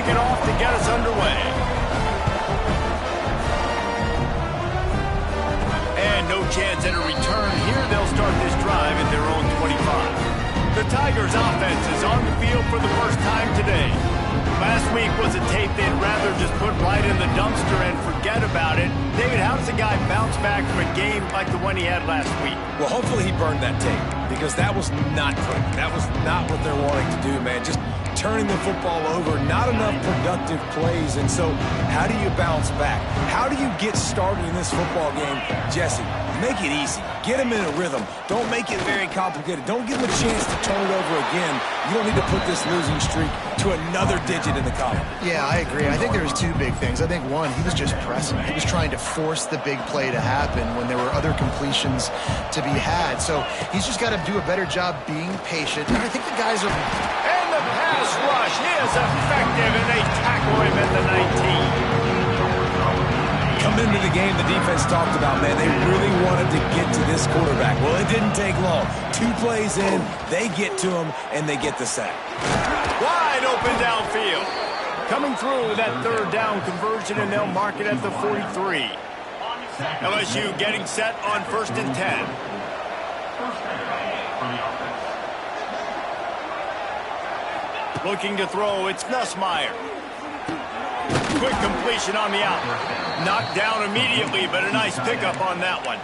it off to get us underway. And no chance at a return here. They'll start this drive at their own 25. The Tigers offense is on the field for the first time today. Last week was a tape they'd rather just put right in the dumpster and forget about it. David, how does a guy bounce back from a game like the one he had last week? Well, hopefully he burned that tape, because that was not pretty. That was not what they're wanting to do, man. Just turning the football over, not enough productive plays. And so how do you bounce back? How do you get started in this football game? Jesse, make it easy. Get him in a rhythm. Don't make it very complicated. Don't give him a chance to turn it over again. You don't need to put this losing streak to another digit in the column. Yeah, I agree. I think there was two big things. I think, one, he was just pressing. He was trying to force the big play to happen when there were other completions to be had. So he's just got to do a better job being patient. And I think the guys are... And the pass rush is effective, and they tackle him at the 19. Come into the game, the defense talked about, man, they really wanted to get to this quarterback. Well, it didn't take long. 2 plays in, they get to him, and they get the sack. Wide open downfield. Coming through with that third down conversion, and they'll mark it at the 43. LSU getting set on 1st and 10. Looking to throw, it's Nussmeier. Quick completion on the out. Knocked down immediately, but a nice pickup on that one.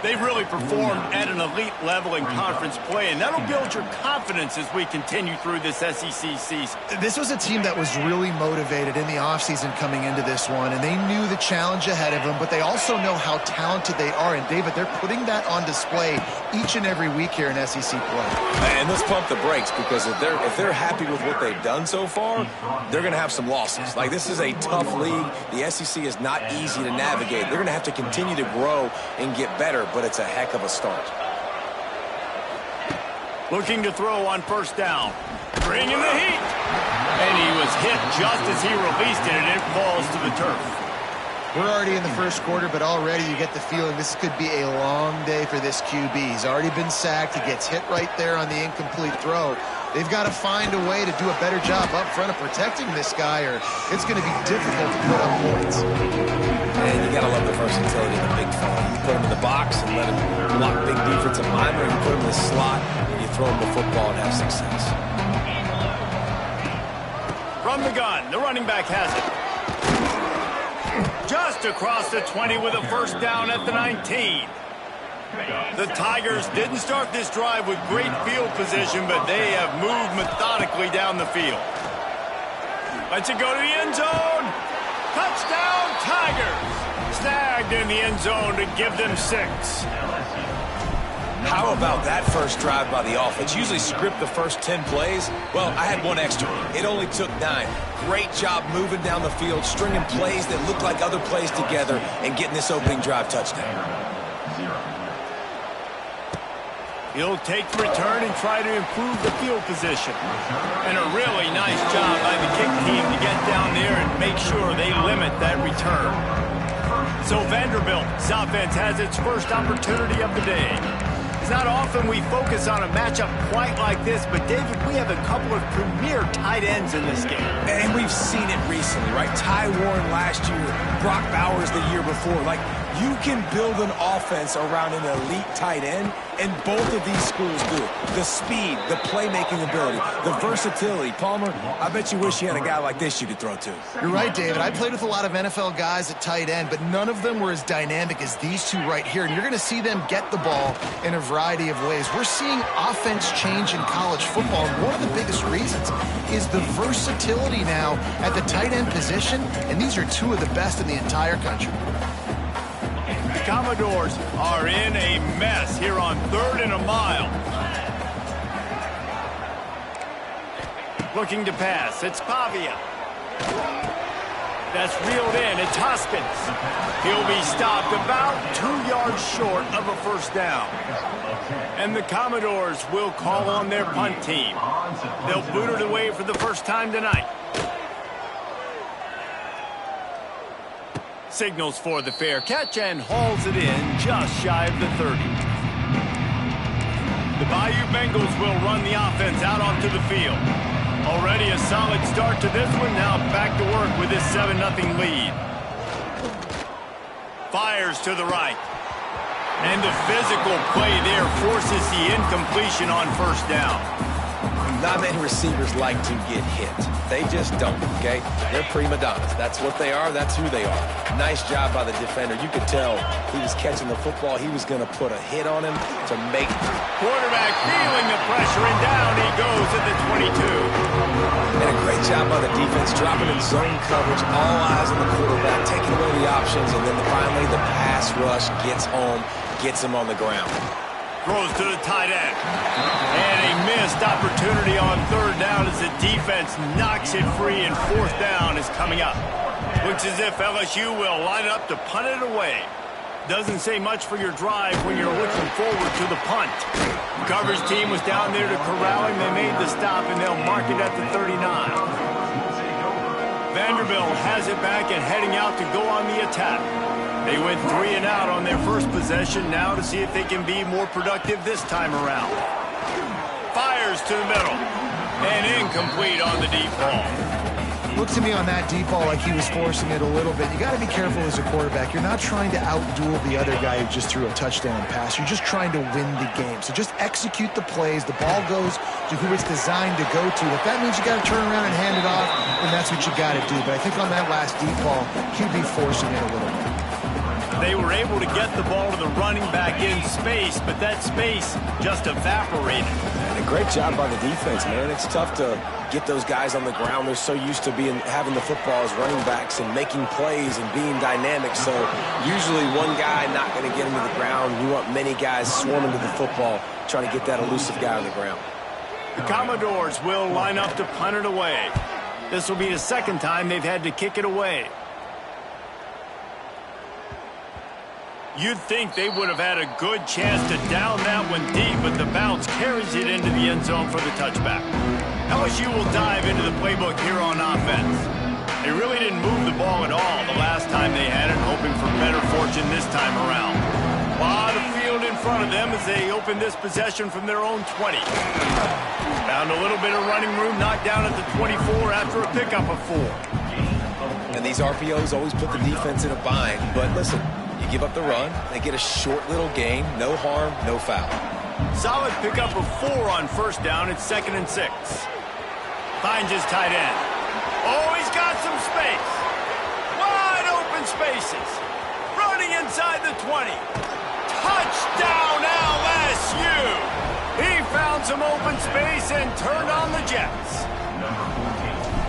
They've really performed at an elite level in conference play, and that'll build your confidence as we continue through this SEC season. This was a team that was really motivated in the offseason coming into this one, and they knew the challenge ahead of them, but they also know how talented they are. And, David, they're putting that on display each and every week here in SEC play. And let's pump the brakes, because if they're happy with what they've done so far, they're going to have some losses. Like, this is a tough league. The SEC is not easy to navigate. They're going to have to continue to grow and get better, but it's a heck of a start. Looking to throw on 1st down. Bringing the heat. And he was hit just as he released it, and it falls to the turf. We're already in the first quarter, but already you get the feeling this could be a long day for this QB. He's already been sacked. He gets hit right there on the incomplete throw. They've got to find a way to do a better job up front of protecting this guy, or it's going to be difficult to put up points. And you got to love the versatility of the big fella. You put him in the box and let him block big defensive linemen, or you put him in the slot and you throw him the football and have success. From the gun, the running back has it. Just across the 20 with a 1st down at the 19. The Tigers didn't start this drive with great field position, but they have moved methodically down the field. Lets it go to the end zone. Touchdown, Tigers. Snagged in the end zone to give them 6. How about that first drive by the offense? Usually script the first 10 plays. Well, I had one extra. It only took 9. Great job moving down the field, stringing plays that look like other plays together, and getting this opening drive touchdown. He'll take the return and try to improve the field position. And a really nice job by the kick team to get down there and make sure they limit that return. So Vanderbilt's offense has its first opportunity of the day. It's not often we focus on a matchup quite like this, but David, we have a couple of premier tight ends in this game. And we've seen it recently, right? Ty Warren last year, Brock Bowers the year before. Like, you can build an offense around an elite tight end, and both of these schools do it. The speed, the playmaking ability, the versatility. Palmer, I bet you wish you had a guy like this you could throw to. You're right, David. I played with a lot of NFL guys at tight end, but none of them were as dynamic as these two right here. And you're going to see them get the ball in a variety of ways. We're seeing offense change in college football, and one of the biggest reasons is the versatility now at the tight end position, and these are two of the best in the entire country. The Commodores are in a mess here on 3rd and a mile. Looking to pass. It's Pavia. That's reeled in. It's Hoskins. He'll be stopped about 2 yards short of a 1st down. And the Commodores will call on their punt team. They'll boot it away for the first time tonight. Signals for the fair catch and hauls it in just shy of the 30. The Bayou Bengals will run the offense out onto the field. Already a solid start to this one. Now back to work with this 7-0 lead. Fires to the right. And the physical play there forces the incompletion on first down. Not many receivers like to get hit. They just don't, okay? They're prima donnas. That's what they are. That's who they are. Nice job by the defender. You could tell he was catching the football. He was going to put a hit on him to make it. Quarterback feeling the pressure, and down he goes at the 22. And a great job by the defense, dropping in zone coverage, all eyes on the quarterback, taking away the options, and then finally the pass rush gets home, gets him on the ground. Throws to the tight end. And a missed opportunity on third down as the defense knocks it free, and fourth down is coming up. Looks as if LSU will line up to punt it away. Doesn't say much for your drive when you're looking forward to the punt. The coverage team was down there to corral him. They made the stop, and they'll mark it at the 39. Vanderbilt has it back and heading out to go on the attack. They went 3 and out on their first possession, now to see if they can be more productive this time around. Fires to the middle, and incomplete on the deep ball. Looked to me on that deep ball like he was forcing it a little bit. You got to be careful as a quarterback. You're not trying to outduel the other guy who just threw a touchdown pass. You're just trying to win the game. So just execute the plays. The ball goes to who it's designed to go to. If that means you got to turn around and hand it off, then that's what you got to do. But I think on that last deep ball, he'd be forcing it a little bit. They were able to get the ball to the running back in space, but that space just evaporated. And a great job by the defense, man. It's tough to get those guys on the ground. They're so used to having the football as running backs and making plays and being dynamic. So usually one guy not going to get him to the ground. You want many guys swarming to the football, trying to get that elusive guy on the ground. The Commodores will line up to punt it away. This will be the second time they've had to kick it away. You'd think they would have had a good chance to down that one deep, but the bounce carries it into the end zone for the touchback. LSU will dive into the playbook here on offense. They really didn't move the ball at all the last time they had it, hoping for better fortune this time around. A lot of field in front of them as they open this possession from their own 20. Found a little bit of running room, knocked down at the 24 after a pickup of 4. And these RPOs always put the defense in a bind, but listen, you give up the run, they get a short little gain, no harm, no foul. Solid pickup of 4 on first down. It's 2nd and 6. Finds his tight end. Oh, he's got some space. Wide open spaces. Running inside the 20. Touchdown LSU. He found some open space and turned on the Jets.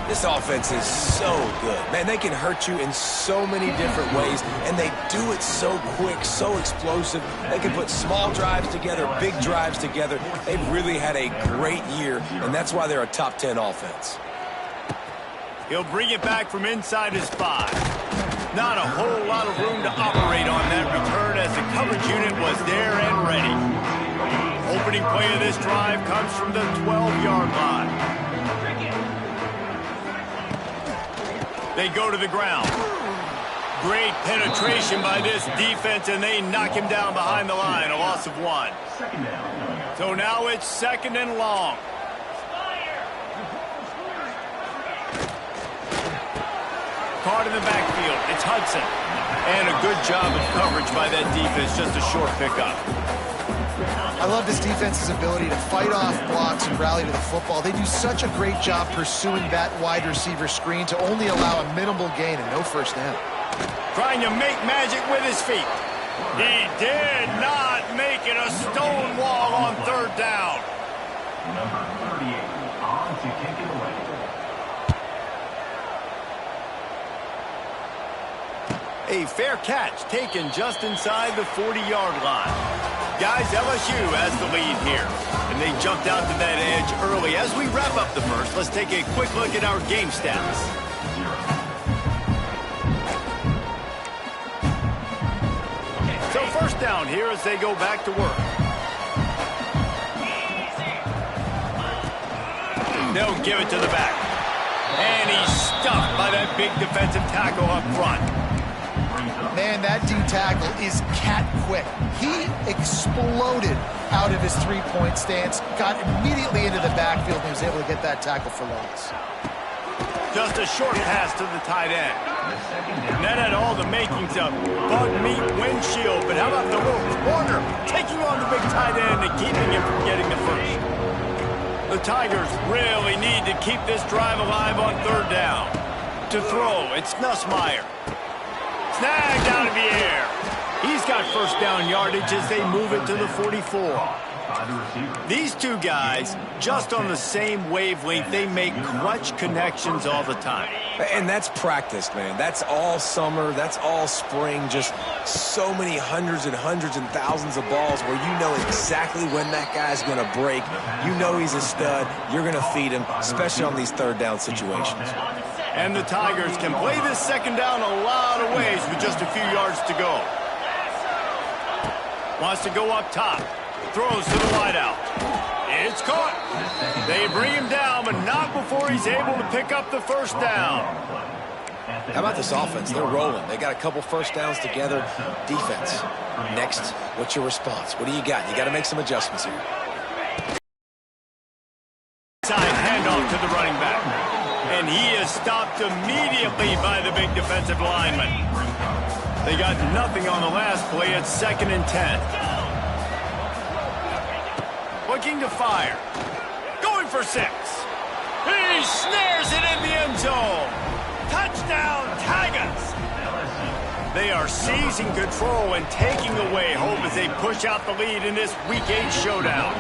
This offense is so good. Man, they can hurt you in so many different ways, and they do it so quick, so explosive. They can put small drives together, big drives together. They've really had a great year, and that's why they're a top 10 offense. He'll bring it back from inside his 5. Not a whole lot of room to operate on that return as the coverage unit was there and ready. Opening play of this drive comes from the 12-yard line. They go to the ground. Great penetration by this defense, and they knock him down behind the line, a loss of 1. So now it's 2nd and long. Caught in the backfield. It's Hudson. And a good job of coverage by that defense, just a short pickup. I love this defense's ability to fight off blocks and rally to the football. They do such a great job pursuing that wide receiver screen to only allow a minimal gain and no first down. Trying to make magic with his feet. He did not make it a stone wall on third down. Number 38 on to kick it away. A fair catch taken just inside the 40-yard line. Guys, LSU has the lead here, and they jumped out to that edge early. As we wrap up the first, let's take a quick look at our game stats. So first down here as they go back to work. They'll give it to the back. And he's stuffed by that big defensive tackle up front. Man, that D tackle is cat quick. He exploded out of his three-point stance, got immediately into the backfield, and he was able to get that tackle for loss. Just a short pass to the tight end. That had all the makings of bug meat windshield, but how about the little corner taking on the big tight end and keeping him from getting the first? The Tigers really need to keep this drive alive on third down. To throw, it's Nussmeier. Snagged out of the air. He's got first down yardage as they move it to the 44. These two guys, just on the same wavelength, they make clutch connections all the time. And that's practice, man. That's all summer. That's all spring. Just so many hundreds and thousands of balls where you know exactly when that guy's going to break. You know he's a stud. You're going to feed him, especially on these third down situations. And the Tigers can play this second down a lot of ways with just a few yards to go. Wants to go up top. Throws to the wideout. It's caught. They bring him down, but not before he's able to pick up the first down. How about this offense? They're rolling. They got a couple first downs together. Defense. Next, what's your response? What do you got? You got to make some adjustments here. Side handoff to the running back. And he is stopped immediately by the big defensive lineman. They got nothing on the last play. It's 2nd and 10. Looking to fire. Going for 6. He snares it in the end zone. Touchdown, Tigers. They are seizing control and taking away hope as they push out the lead in this Week 8 showdown.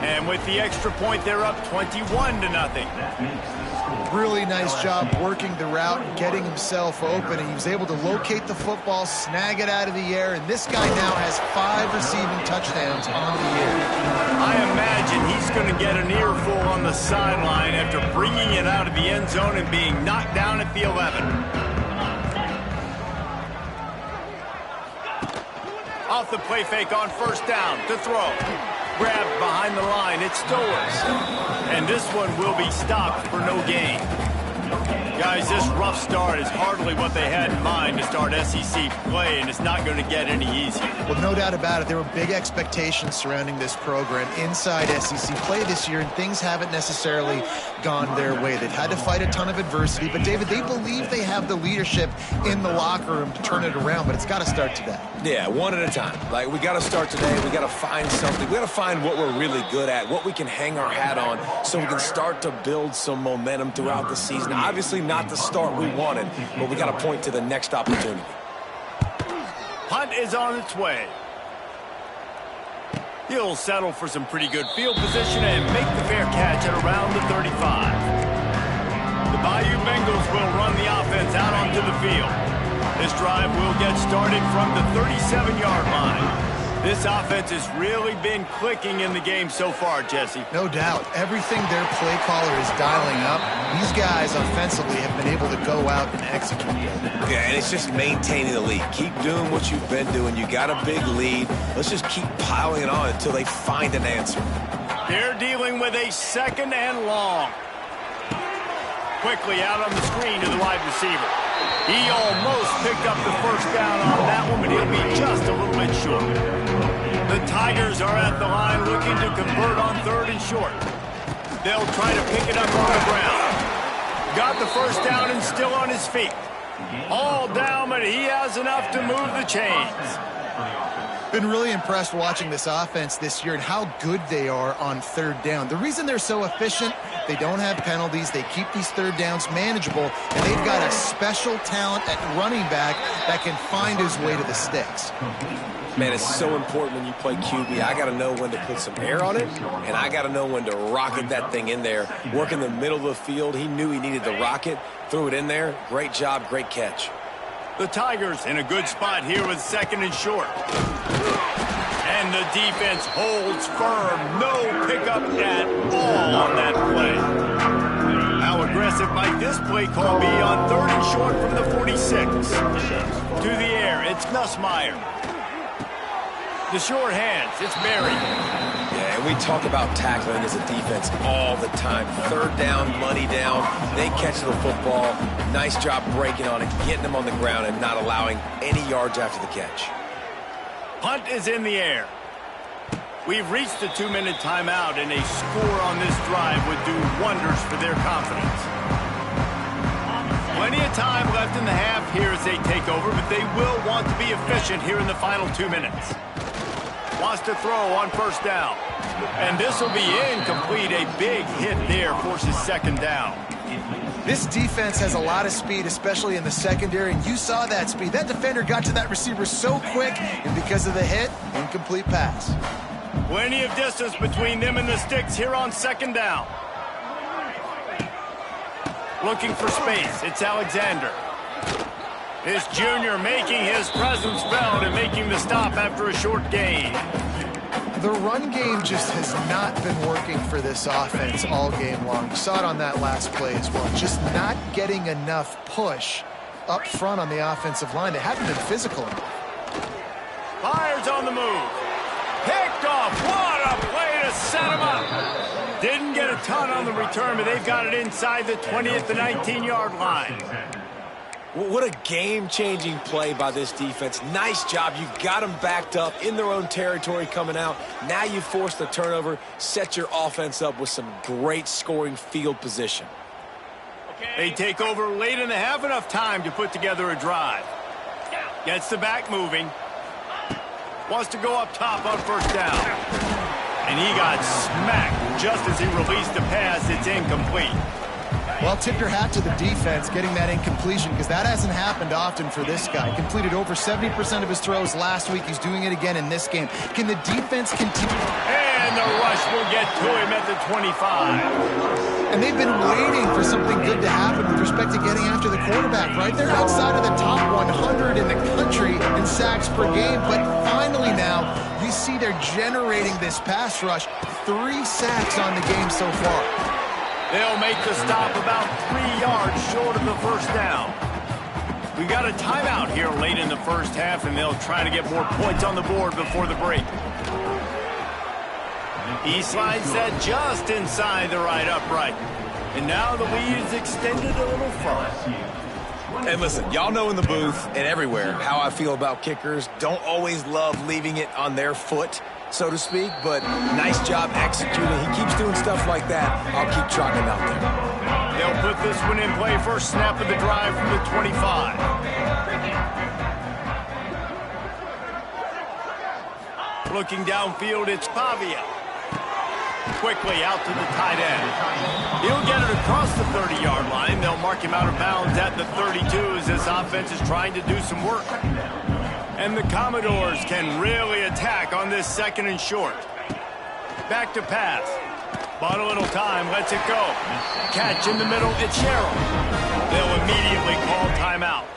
And with the extra point, they're up 21-0. Really nice job working the route and getting himself open, and he was able to locate the football, snag it out of the air, and this guy now has 5 receiving touchdowns on the year. I imagine he's going to get an earful on the sideline after bringing it out of the end zone and being knocked down at the 11. Off the play fake on first down to throw. Grabbed behind the line, it's Stowers. And this one will be stopped for no gain. Guys, this rough start is hardly what they had in mind to start SEC play, and it's not going to get any easier. Well, no doubt about it. There were big expectations surrounding this program inside SEC play this year, and things haven't necessarily gone their way. They've had to fight a ton of adversity, but, David, they believe they have the leadership in the locker room to turn it around, but it's got to start today. Yeah, one at a time. Like, we got to start today. We got to find something. We got to find what we're really good at, what we can hang our hat on so we can start to build some momentum throughout the season. Obviously not the start we wanted, but we got to point to the next opportunity. Punt is on its way. He'll settle for some pretty good field position and make the fair catch at around the 35. The Bayou Bengals will run the offense out onto the field. This drive will get started from the 37-yard line. This offense has really been clicking in the game so far, Jesse. No doubt. Everything their play caller is dialing up, these guys offensively have been able to go out and execute it. Yeah, and it's just maintaining the lead. Keep doing what you've been doing. You got a big lead. Let's just keep piling it on until they find an answer. They're dealing with a 2nd and long. Quickly out on the screen to the wide receiver. He almost picked up the first down on that one, but he'll be just a little bit short. The Tigers are at the line looking to convert on 3rd and short. They'll try to pick it up on the ground. Got the first down and still on his feet. All down, but he has enough to move the chains. Been really impressed watching this offense this year and how good they are on 3rd down. The reason they're so efficient, they don't have penalties. They keep these 3rd downs manageable, and they've got a special talent at running back that can find his way to the sticks. Man, it's so important when you play QB. I got to know when to put some air on it, and I got to know when to rocket that thing in there. Work in the middle of the field. He knew he needed the rocket, threw it in there. Great job, great catch. The Tigers in a good spot here with 2nd and short. And the defense holds firm. No pickup at all on that play. How aggressive might this play call be on 3rd and short from the 46? To the air, it's Nussmeier. The sure hands, it's buried. Yeah, and we talk about tackling as a defense all the time. Third down, money down, they catch the football. Nice job breaking on it, getting them on the ground and not allowing any yards after the catch. Punt is in the air. We've reached the 2-minute timeout, and a score on this drive would do wonders for their confidence. Plenty of time left in the half here as they take over, but they will want to be efficient here in the final 2 minutes. Wants to throw on first down. And this will be incomplete. A big hit there forces second down. This defense has a lot of speed, especially in the secondary, and you saw that speed. That defender got to that receiver so quick, and because of the hit, incomplete pass. Plenty of distance between them and the sticks here on second down. Looking for space. It's Alexander. This junior making his presence felt and making the stop after a short gain. The run game just has not been working for this offense all game long. You saw it on that last play as well. Just not getting enough push up front on the offensive line. They haven't been physical enough. Fires on the move. Picked off. What a play to set him up. Didn't get a ton on the return, but they've got it inside the 20 at the 19-yard line. What a game-changing play by this defense. Nice job. You got them backed up in their own territory coming out. Now you force the turnover, set your offense up with some great scoring field position. They take over late in the half, enough time to put together a drive. Gets the back moving. Wants to go up top on first down. And he got smacked just as he released the pass. It's incomplete. Well, tip your hat to the defense getting that incompletion, because that hasn't happened often for this guy. Completed over 70% of his throws last week. He's doing it again in this game. Can the defense continue? And the rush will get to him at the 25. And they've been waiting for something good to happen with respect to getting after the quarterback, right? They're outside of the top 100 in the country in sacks per game, but finally now you see they're generating this pass rush. 3 sacks on the game so far. They'll make the stop about 3 yards short of the first down. We got a timeout here late in the first half, and they'll try to get more points on the board before the break. He slides that just inside the right upright. And now the lead is extended a little further. And listen, y'all know in the booth and everywhere how I feel about kickers. Don't always love leaving it on their foot, so to speak, but nice job executing. He keeps doing stuff like that. I'll keep trotting him out there. They'll put this one in play. First snap of the drive from the 25. Looking downfield, it's Pavia. Quickly out to the tight end. He'll get it across the 30-yard line. They'll mark him out of bounds at the 32 as this offense is trying to do some work. And the Commodores can really attack on this second and short. Back to pass. Bought a little time, lets it go. Catch in the middle, it's Sherrill. They'll immediately call timeout.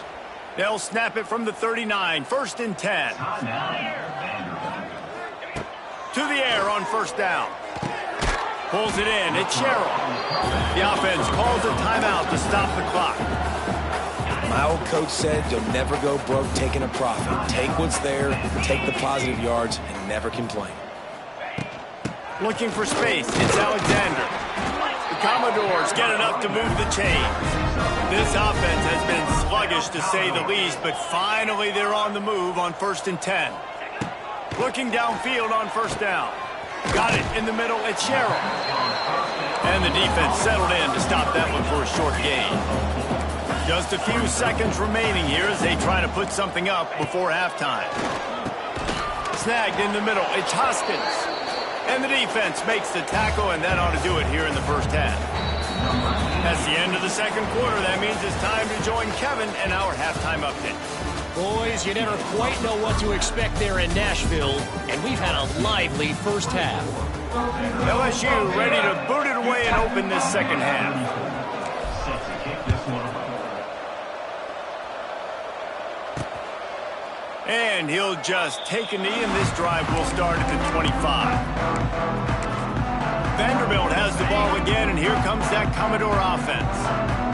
They'll snap it from the 39, first and 10. To the air on first down. Pulls it in, it's Sherrill. The offense calls a timeout to stop the clock. My old coach said you'll never go broke taking a profit. Take what's there, take the positive yards, and never complain. Looking for space, it's Alexander. The Commodores get enough to move the chains. This offense has been sluggish to say the least, but finally they're on the move on first and 10. Looking downfield on first down. Got it in the middle, it's Sherrill. And the defense settled in to stop that one for a short gain. Just a few seconds remaining here as they try to put something up before halftime. Snagged in the middle, it's Hoskins. And the defense makes the tackle, and that ought to do it here in the first half. That's the end of the second quarter. That means it's time to join Kevin and our halftime update. Boys, you never quite know what to expect there in Nashville, and we've had a lively first half. LSU ready to boot it away and open this second half. And he'll just take a knee, and this drive will start at the 25. Vanderbilt has the ball again, and here comes that Commodore offense.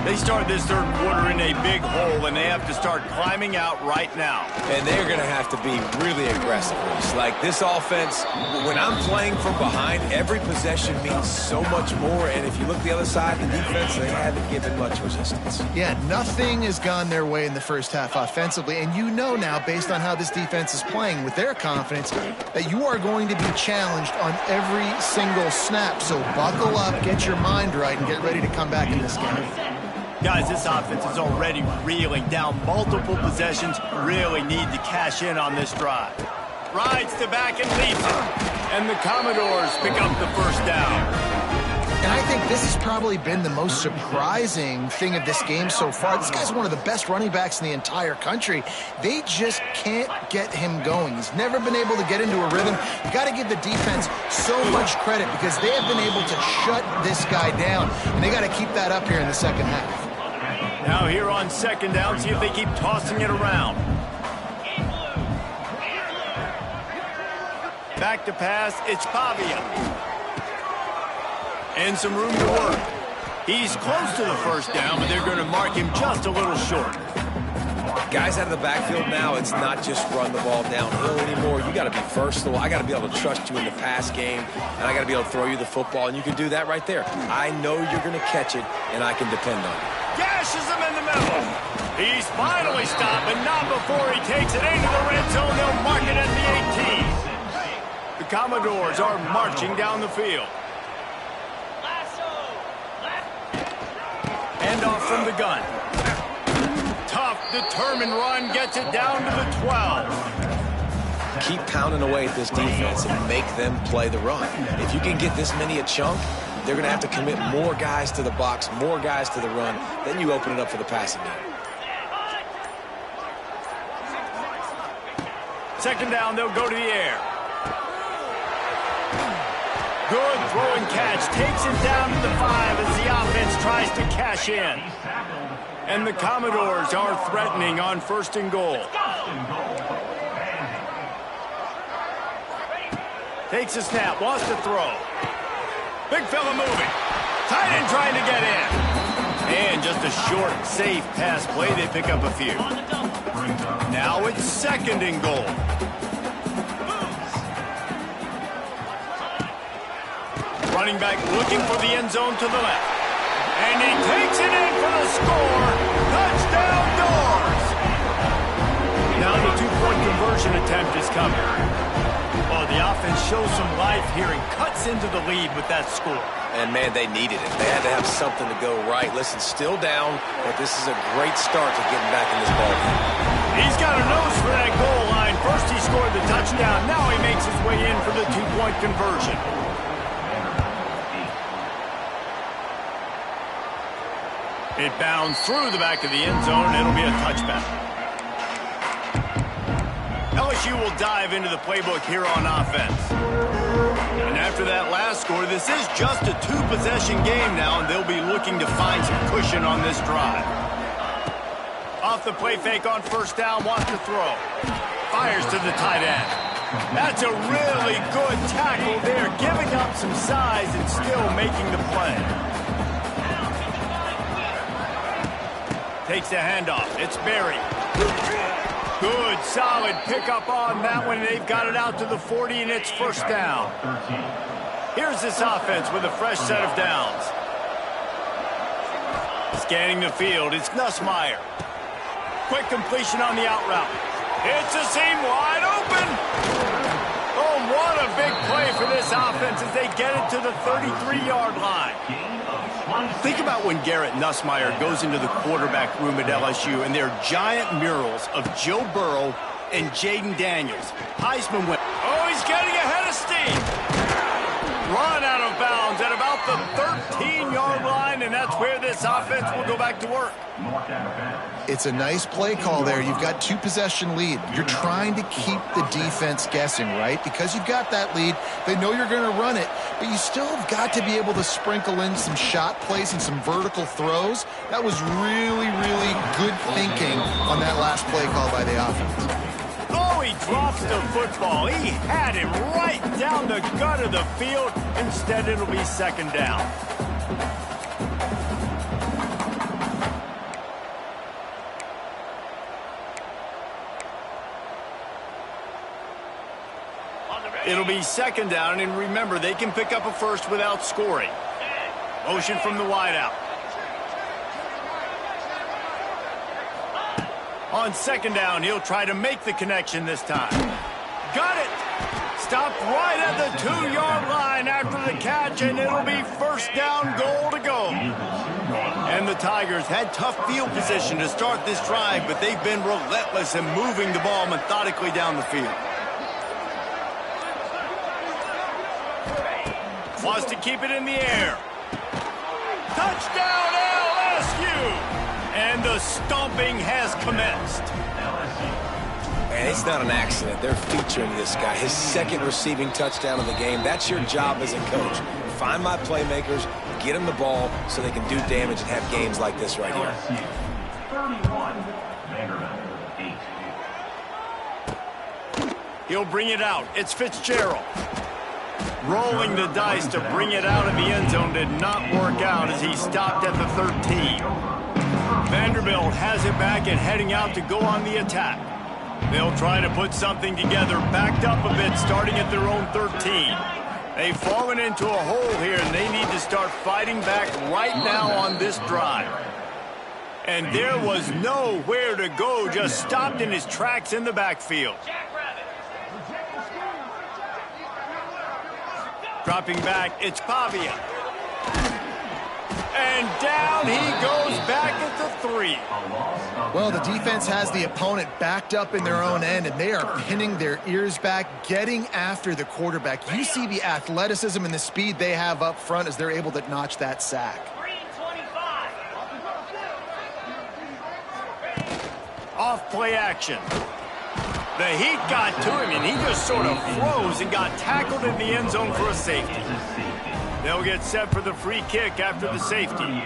They start this third quarter in a big hole, and they have to start climbing out right now. And they're going to have to be really aggressive. It's like this offense, when I'm playing from behind, every possession means so much more. And if you look the other side, the defense, they haven't given much resistance. Yeah, nothing has gone their way in the first half offensively. And you know now, based on how this defense is playing with their confidence, that you are going to be challenged on every single snap. So buckle up, get your mind right, and get ready to come back in this game. Guys, this offense is already reeling down multiple possessions. Really need to cash in on this drive. Rides to back and leaps it. And the Commodores pick up the first down. And I think this has probably been the most surprising thing of this game so far. This guy's one of the best running backs in the entire country. They just can't get him going. He's never been able to get into a rhythm. You got to give the defense so much credit because they have been able to shut this guy down. And they got to keep that up here in the second half. Now here on second down, see if they keep tossing it around. Back to pass, it's Pavia. And some room to work. He's close to the first down, but they're going to mark him just a little short. Guys out of the backfield now, it's not just run the ball downhill anymore. You got to be versatile. I got to be able to trust you in the pass game, and I got to be able to throw you the football, and you can do that right there. I know you're going to catch it, and I can depend on it. Gashes him in the middle. He's finally stopped, but not before he takes it into the red zone. They'll mark it at the 18. The Commodores are marching down the field. Handoff from the gun. Tough, determined run, gets it down to the 12. Keep pounding away at this defense and make them play the run. If you can get this many a chunk, they're going to have to commit more guys to the box, more guys to the run. Then you open it up for the passing game. Second down, they'll go to the air. Good throw and catch. Takes it down to the 5 as the offense tries to cash in. And the Commodores are threatening on first and goal. Takes a snap, wants to throw. Big fella moving. Tight end trying to get in. And just a short, safe pass play. They pick up a few. Now it's second and goal. Running back looking for the end zone to the left. And he takes it in for the score. Touchdown Doors. Now the two-point conversion attempt is coming. Oh, the offense shows some life here and cuts into the lead with that score. And, man, they needed it. They had to have something to go right. Listen, still down, but this is a great start to getting back in this ball game. He's got a nose for that goal line. First he scored the touchdown. Now he makes his way in for the two-point conversion. It bounds through the back of the end zone, and it'll be a touchback. LSU will dive into the playbook here on offense. And after that last score, this is just a two-possession game now, and they'll be looking to find some cushion on this drive. Off the play fake on first down, wants to throw. Fires to the tight end. That's a really good tackle there, giving up some size and still making the play. Takes the handoff. It's Berry. Good, solid pickup on that one. They've got it out to the 40, and it's first down. Here's this offense with a fresh set of downs. Scanning the field, it's Nussmeier. Quick completion on the out route. It's a seam wide open. Oh, what a big play for this offense as they get it to the 33-yard line. Think about when Garrett Nussmeier goes into the quarterback room at LSU and there are giant murals of Joe Burrow and Jaden Daniels. Heisman win. Oh, he's getting ahead of steam. Run out of bounds at about the 13-yard line, and that's where this offense will go back to work. It's a nice play call there. You've got two-possession lead. You're trying to keep the defense guessing, right? Because you've got that lead, they know you're going to run it, but you still have got to be able to sprinkle in some shot plays and some vertical throws. That was really, really good thinking on that last play call by the offense. Oh, he drops the football. He had him right down the gut of the field. Instead, it'll be second down. It'll be second down, and remember, they can pick up a first without scoring. Motion from the wideout. On second down, he'll try to make the connection this time. Got it! Stopped right at the 2-yard line after the catch, and it'll be first down, goal to go. And the Tigers had tough field position to start this drive, but they've been relentless in moving the ball methodically down the field. Wants to keep it in the air. Touchdown, LSU! And the stomping has commenced. And it's not an accident. They're featuring this guy. His second receiving touchdown of the game. That's your job as a coach. Find my playmakers, get them the ball so they can do damage and have games like this right here. 31, Vanderbilt, 8. He'll bring it out. It's Fitzgerald. Rolling the dice to bring it out of the end zone did not work out as he stopped at the 13. Vanderbilt has it back and heading out to go on the attack. They'll try to put something together, backed up a bit, starting at their own 13. They've fallen into a hole here, and they need to start fighting back right now on this drive. And there was nowhere to go, just stopped in his tracks in the backfield. Dropping back, it's Pavia. And down he goes back at the 3. Well, the defense has the opponent backed up in their own end, and they are pinning their ears back, getting after the quarterback. You see the athleticism and the speed they have up front as they're able to notch that sack. Off play action. The heat got to him, and he just sort of froze and got tackled in the end zone for a safety. They'll get set for the free kick after the safety.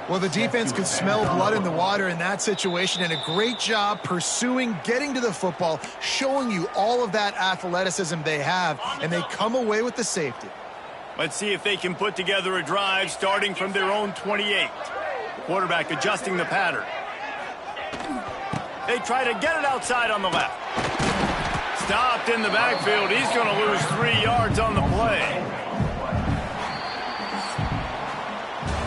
Well, the defense could smell blood in the water in that situation, and a great job pursuing, getting to the football, showing you all of that athleticism they have, and they come away with the safety. Let's see if they can put together a drive starting from their own 28. Quarterback adjusting the pattern. They try to get it outside on the left. Stopped in the backfield. He's going to lose 3 yards on the play.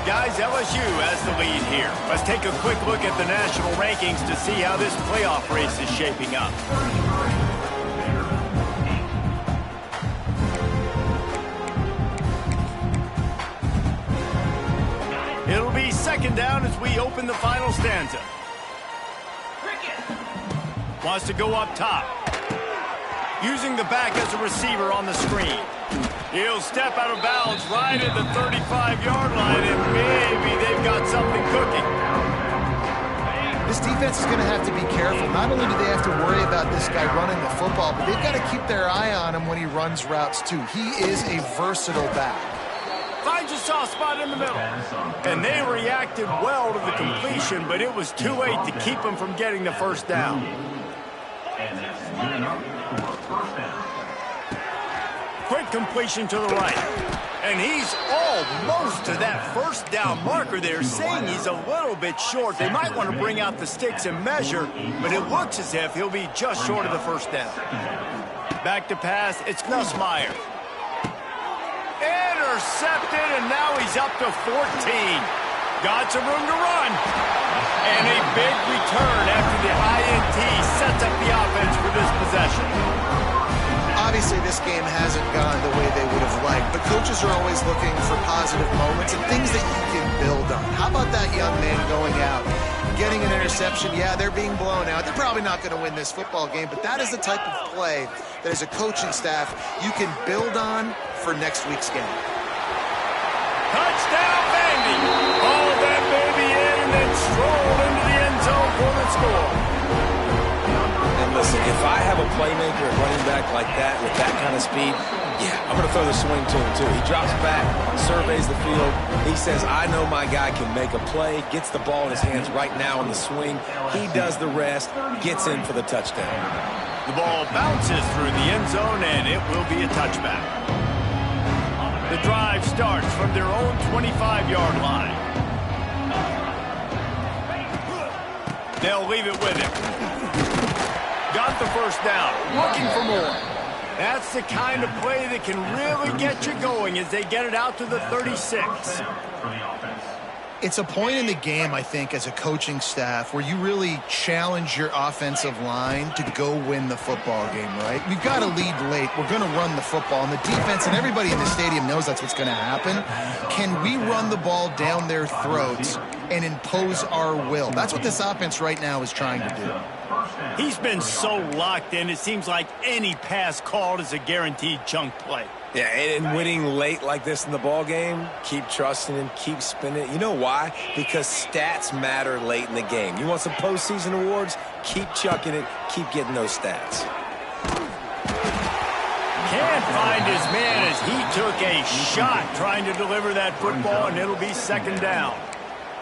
Guys, LSU has the lead here. Let's take a quick look at the national rankings to see how this playoff race is shaping up. It'll be second down as we open the final stanza. Wants to go up top. Using the back as a receiver on the screen. He'll step out of bounds right at the 35-yard line, and maybe they've got something cooking. This defense is going to have to be careful. Not only do they have to worry about this guy running the football, but they've got to keep their eye on him when he runs routes, too. He is a versatile back. Finds a soft spot in the middle. And they reacted well to the completion, but it was too late to keep him from getting the first down. And that's good enough for a first down. Quick completion to the right. And he's almost to that first down marker there, saying he's a little bit short. They might want to bring out the sticks and measure, but it looks as if he'll be just short of the first down. Back to pass, it's Nussmeier. Intercepted, and now he's up to 14. Got some room to run. And a big return after the INT sets up the offense for this possession. Obviously, this game hasn't gone the way they would have liked, but coaches are always looking for positive moments and things that you can build on. How about that young man going out, getting an interception? Yeah, they're being blown out. They're probably not going to win this football game, but that is the type of play that as a coaching staff you can build on for next week's game. Touchdown, Vandy! Hauled that baby in and then strolled into the end zone for the score. And listen, if I have a playmaker at running back like that with that kind of speed, yeah, I'm going to throw the swing to him too. He drops back, surveys the field. He says, I know my guy can make a play, gets the ball in his hands right now in the swing. He does the rest, gets in for the touchdown. The ball bounces through the end zone, and it will be a touchback. The drive starts from their own 25-yard line. They'll leave it with him. Got the first down, looking for more. That's the kind of play that can really get you going as they get it out to the 36. It's a point in the game, I think, as a coaching staff where you really challenge your offensive line to go win the football game, right? We've got to lead late. We're going to run the football. And the defense and everybody in the stadium knows that's what's going to happen. Can we run the ball down their throats and impose our will? That's what this offense right now is trying to do. He's been so locked in, it seems like any pass called is a guaranteed chunk play. Yeah, and winning late like this in the ball game, keep trusting him, keep spinning it. You know why? Because stats matter late in the game. You want some postseason awards? Keep chucking it, keep getting those stats. Can't find his man as he took a shot trying to deliver that football, and it'll be second down.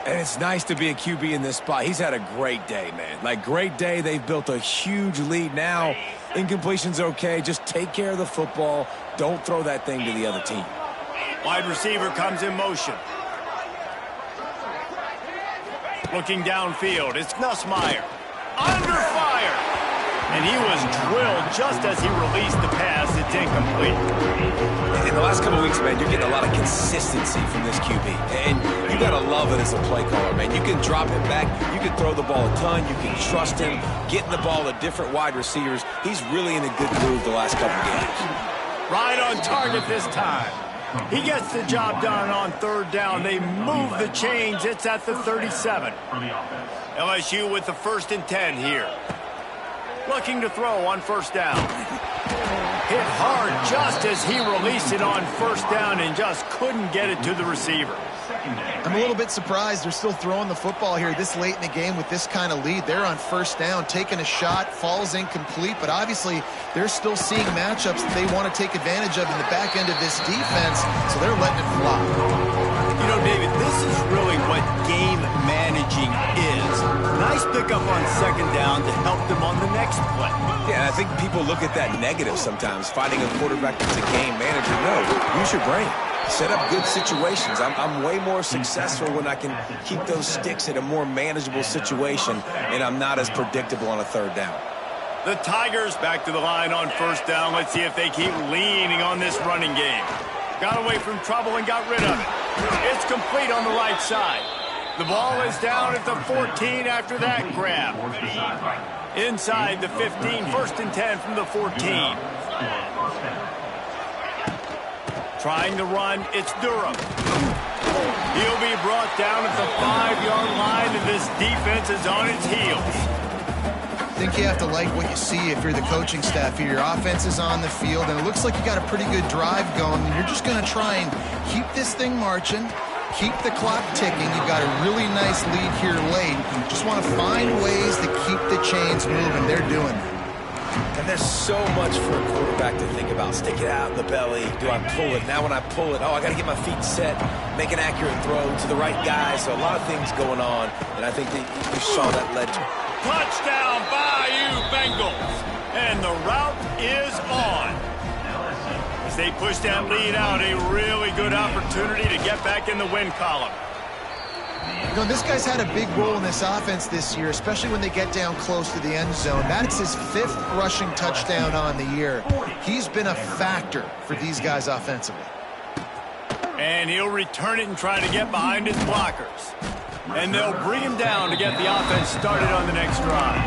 And it's nice to be a QB in this spot. He's had a great day, man. Like, great day. They've built a huge lead now. Incompletion's okay. Just take care of the football. Don't throw that thing to the other team. Wide receiver comes in motion. Looking downfield, it's Nussmeier. Under fire! And he was drilled just as he released the pass. It's incomplete. In the last couple of weeks, man, you're getting a lot of consistency from this QB. And you got to love it as a play caller, man. You can drop it back. You can throw the ball a ton. You can trust him. Getting the ball to different wide receivers. He's really in a good groove the last couple of games. Right on target this time. He gets the job done on third down. They move the chains. It's at the 37. LSU with the 1st and 10 here. Looking to throw on first down. Hit hard just as he released it on first down and just couldn't get it to the receiver. I'm a little bit surprised they're still throwing the football here this late in the game with this kind of lead. They're on first down, taking a shot, falls incomplete, but obviously they're still seeing matchups that they want to take advantage of in the back end of this defense, so they're letting it fly. You know, David, this is really what game managing is. Nice pickup on second down to help them on the next play. Yeah, and I think people look at that negative sometimes, finding a quarterback that's a game manager. No, use your brain. Set up good situations. I'm way more successful when I can keep those sticks in a more manageable situation, and I'm not as predictable on a third down. The Tigers back to the line on first down. Let's see if they keep leaning on this running game. Got away from trouble and got rid of it. It's complete on the right side. The ball is down at the 14 after that grab. Inside the 15, 1st and 10 from the 14. Trying to run, it's Durham. He'll be brought down at the 5-yard line, and this defense is on its heels. I think you have to like what you see if you're the coaching staff here. Your offense is on the field, and it looks like you got a pretty good drive going, and you're just going to try and keep this thing marching, keep the clock ticking. You've got a really nice lead here late. Just want to find ways to keep the chains moving. They're doing it. And there's so much for a quarterback to think about. Stick it out in the belly. Do I pull it? Now when I pull it, oh, I got to get my feet set, make an accurate throw to the right guy. So a lot of things going on, and I think that you saw that led to Touchdown, Bayou Bengals. And the route is on. As they push that lead out, a really good opportunity to get back in the win column. You know, this guy's had a big role in this offense this year, especially when they get down close to the end zone. That's his 5th rushing touchdown on the year. He's been a factor for these guys offensively. And he'll return it and try to get behind his blockers. And they'll bring him down to get the offense started on the next drive.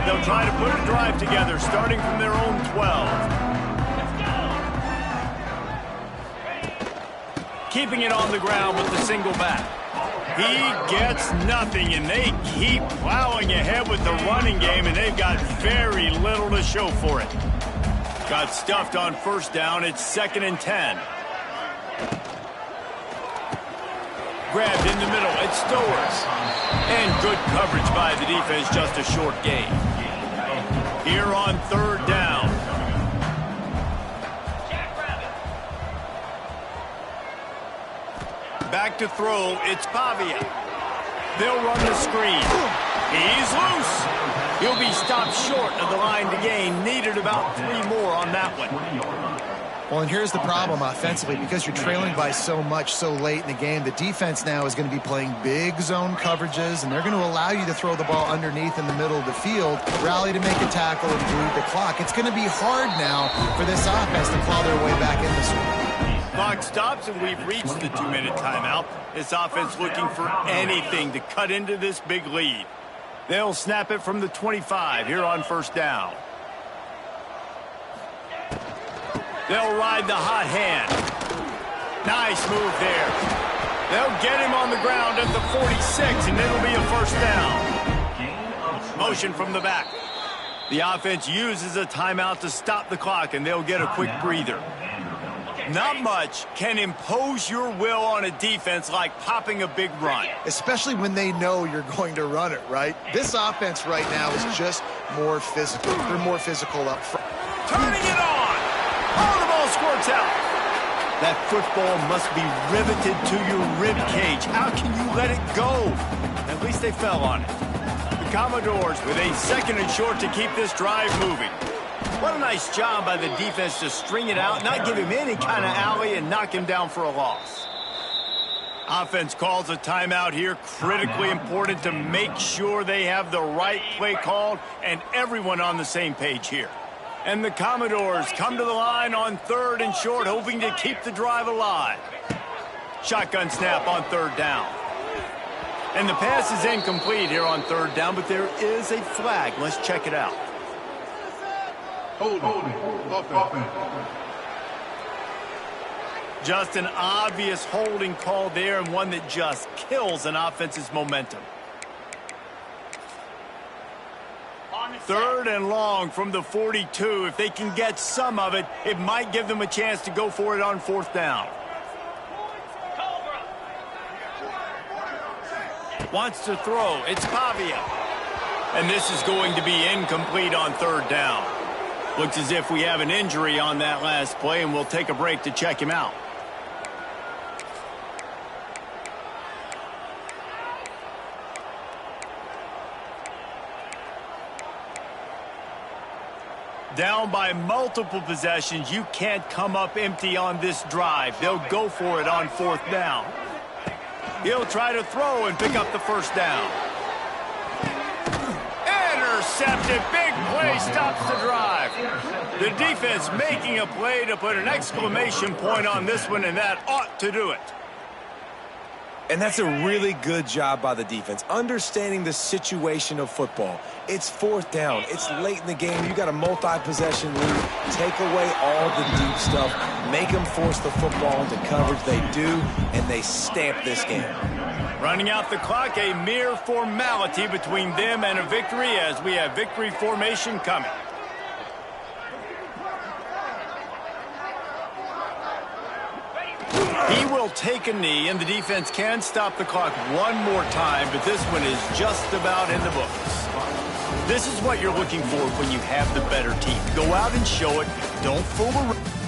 They'll try to put a drive together starting from their own 12. Keeping it on the ground with the single back. He gets nothing, and they keep plowing ahead with the running game, and they've got very little to show for it. Got stuffed on first down. It's 2nd and 10. Grabbed in the middle. It's Stowers. And good coverage by the defense, just a short gain. Here on third down. Back to throw, it's Pavia. They'll run the screen. He's loose. He'll be stopped short of the line to gain. Needed about 3 more on that one. Well, and here's the problem offensively. Because you're trailing by so much so late in the game, the defense now is going to be playing big zone coverages, and they're going to allow you to throw the ball underneath in the middle of the field, rally to make a tackle, and bleed the clock. It's going to be hard now for this offense to claw their way back in this one. Clock stops, and we've reached the 2-minute timeout. This offense looking for anything to cut into this big lead. They'll snap it from the 25 here on first down. They'll ride the hot hand. Nice move there. They'll get him on the ground at the 46, and it'll be a first down. Motion from the back. The offense uses a timeout to stop the clock, and they'll get a quick breather. Not much can impose your will on a defense like popping a big run. Especially when they know you're going to run it, right? This offense right now is just more physical. They're more physical up front. Turning it on. Oh, the ball squirts out. That football must be riveted to your rib cage. How can you let it go? At least they fell on it. The Commodores with a 2nd and short to keep this drive moving. What a nice job by the defense to string it out, not give him any kind of alley, and knock him down for a loss. Offense calls a timeout here. Critically important to make sure they have the right play called and everyone on the same page here. And the Commodores come to the line on 3rd and short, hoping to keep the drive alive. Shotgun snap on 3rd down. And the pass is incomplete here on 3rd down, but there is a flag. Let's check it out. Just an obvious holding call there, and one that just kills an offense's momentum. 3rd and long from the 42. If they can get some of it, it might give them a chance to go for it on 4th down. Wants to throw. It's Pavia. And this is going to be incomplete on 3rd down. Looks as if we have an injury on that last play, and we'll take a break to check him out. Down by multiple possessions, you can't come up empty on this drive. They'll go for it on 4th down. He'll try to throw and pick up the first down. Intercepted. Big play stops the drive. The defense making a play to put an exclamation point on this one, and that ought to do it. And that's a really good job by the defense, understanding the situation of football. It's 4th down. It's late in the game. You got a multi-possession lead. Take away all the deep stuff. Make them force the football into coverage. They do, and they stamp this game. Running out the clock, a mere formality between them and a victory as we have victory formation coming. He will take a knee, and the defense can stop the clock one more time, but this one is just about in the books. This is what you're looking for when you have the better team. Go out and show it. Don't fool around.